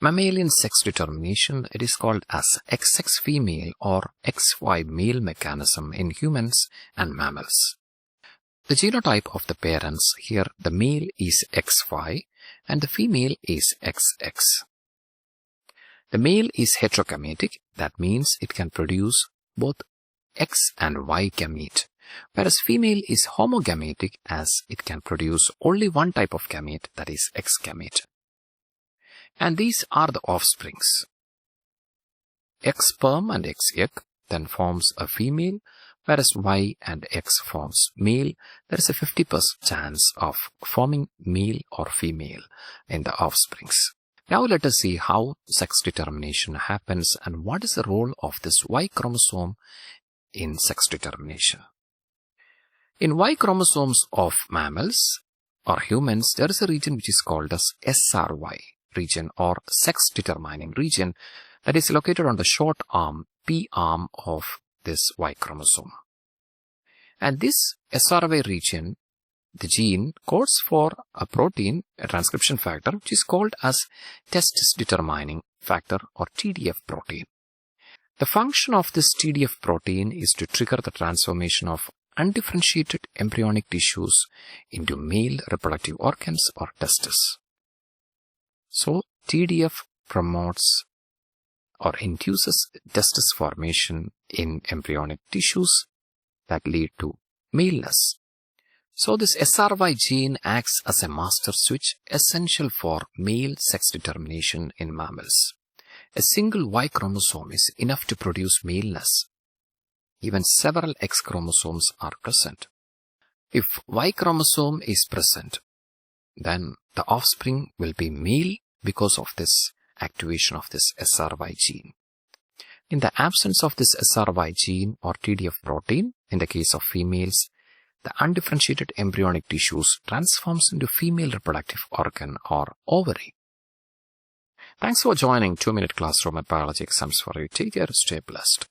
Mammalian sex determination, it is called as XX female or XY male mechanism in humans and mammals. The genotype of the parents here, the male is XY and the female is XX. The male is heterogametic, that means it can produce both X and Y gamete, whereas female is homogametic as it can produce only one type of gamete, that is X gamete. And these are the offsprings. X sperm and X egg then forms a female, whereas Y and X forms male. There is a 50% chance of forming male or female in the offsprings. Now let us see how sex determination happens and what is the role of this Y chromosome in sex determination. In Y chromosomes of mammals or humans, there is a region which is called as SRY region or sex determining region that is located on the short arm, P arm of this Y chromosome. And this SRY region, the gene, codes for a protein, a transcription factor, which is called as testis determining factor or TDF protein. The function of this TDF protein is to trigger the transformation of undifferentiated embryonic tissues into male reproductive organs or testes. So, TDF promotes or induces testis formation in embryonic tissues that lead to maleness. So, this SRY gene acts as a master switch essential for male sex determination in mammals. A single Y chromosome is enough to produce maleness. Even several X chromosomes are present. If Y chromosome is present, then the offspring will be male because of this activation of this SRY gene. In the absence of this SRY gene or TDF protein, in the case of females, the undifferentiated embryonic tissues transforms into female reproductive organ or ovary. Thanks for joining 2-Minute Classroom at Biology Exams for you. Take care, stay blessed.